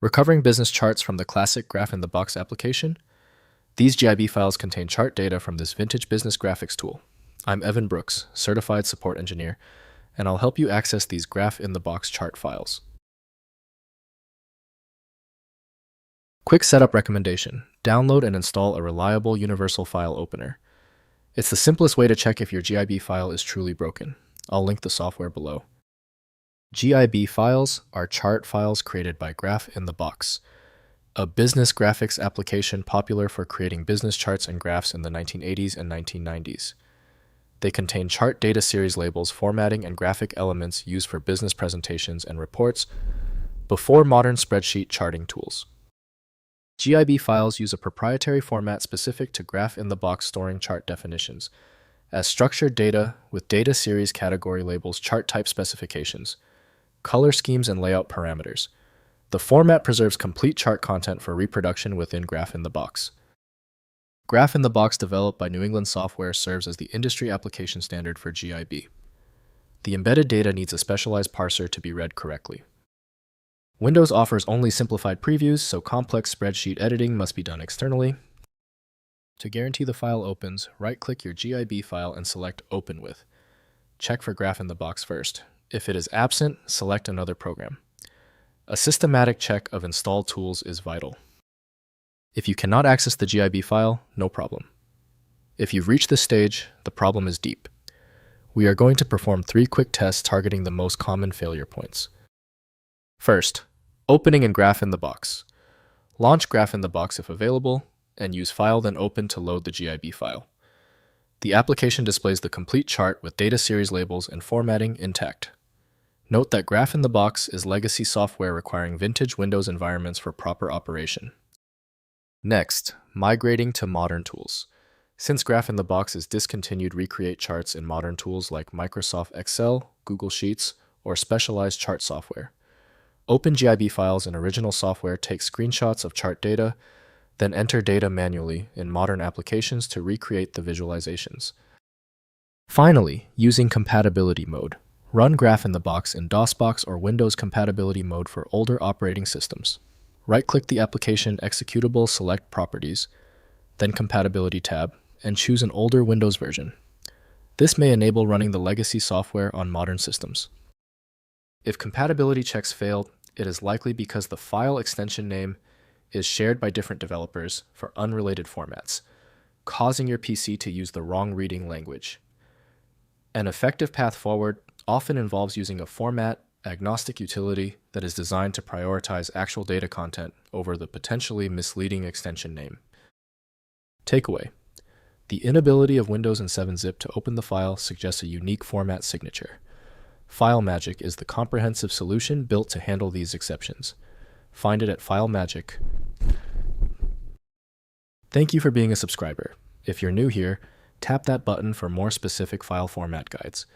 Recovering business charts from the classic graph-in-the-box application? These GIB files contain chart data from this vintage business graphics tool. I'm Evan Brooks, Certified Support Engineer, and I'll help you access these graph-in-the-box chart files. Quick setup recommendation: download and install a reliable universal file opener. It's the simplest way to check if your GIB file is truly broken. I'll link the software below. GIB files are chart files created by Graph-in-the-Box, a business graphics application popular for creating business charts and graphs in the 1980s and 1990s. They contain chart data series labels, formatting, and graphic elements used for business presentations and reports before modern spreadsheet charting tools. GIB files use a proprietary format specific to Graph-in-the-Box, storing chart definitions as structured data with data series category labels, chart type specifications, color schemes, and layout parameters. The format preserves complete chart content for reproduction within Graph-in-the-Box. Graph-in-the-Box, developed by New England Software, serves as the industry application standard for GIB. The embedded data needs a specialized parser to be read correctly. Windows offers only simplified previews, so complex spreadsheet editing must be done externally. To guarantee the file opens, right-click your GIB file and select Open With. Check for Graph-in-the-Box first. If it is absent, select another program. A systematic check of installed tools is vital. If you cannot access the GIB file, no problem. If you've reached this stage, the problem is deep. We are going to perform 3 quick tests targeting the most common failure points. First, opening in Graph-in-the-Box. Launch Graph-in-the-Box if available, and use File then Open to load the GIB file. The application displays the complete chart with data series labels and formatting intact. Note that Graph-in-the-Box is legacy software requiring vintage Windows environments for proper operation. Next, migrating to modern tools. Since Graph-in-the-Box is discontinued, recreate charts in modern tools like Microsoft Excel, Google Sheets, or specialized chart software. Open GIB files in original software, take screenshots of chart data, then enter data manually in modern applications to recreate the visualizations. Finally, using compatibility mode. Run Graph-in-the-Box in DOSBox or Windows compatibility mode for older operating systems. Right-click the application executable, select Properties, then Compatibility tab, and choose an older Windows version. This may enable running the legacy software on modern systems. If compatibility checks fail, it is likely because the file extension name is shared by different developers for unrelated formats, causing your PC to use the wrong reading language. An effective path forward often involves using a format-agnostic utility that is designed to prioritize actual data content over the potentially misleading extension name. Takeaway: the inability of Windows and 7-zip to open the file suggests a unique format signature. FileMagick is the comprehensive solution built to handle these exceptions. Find it at FileMagick. Thank you for being a subscriber. If you're new here, tap that button for more specific file format guides.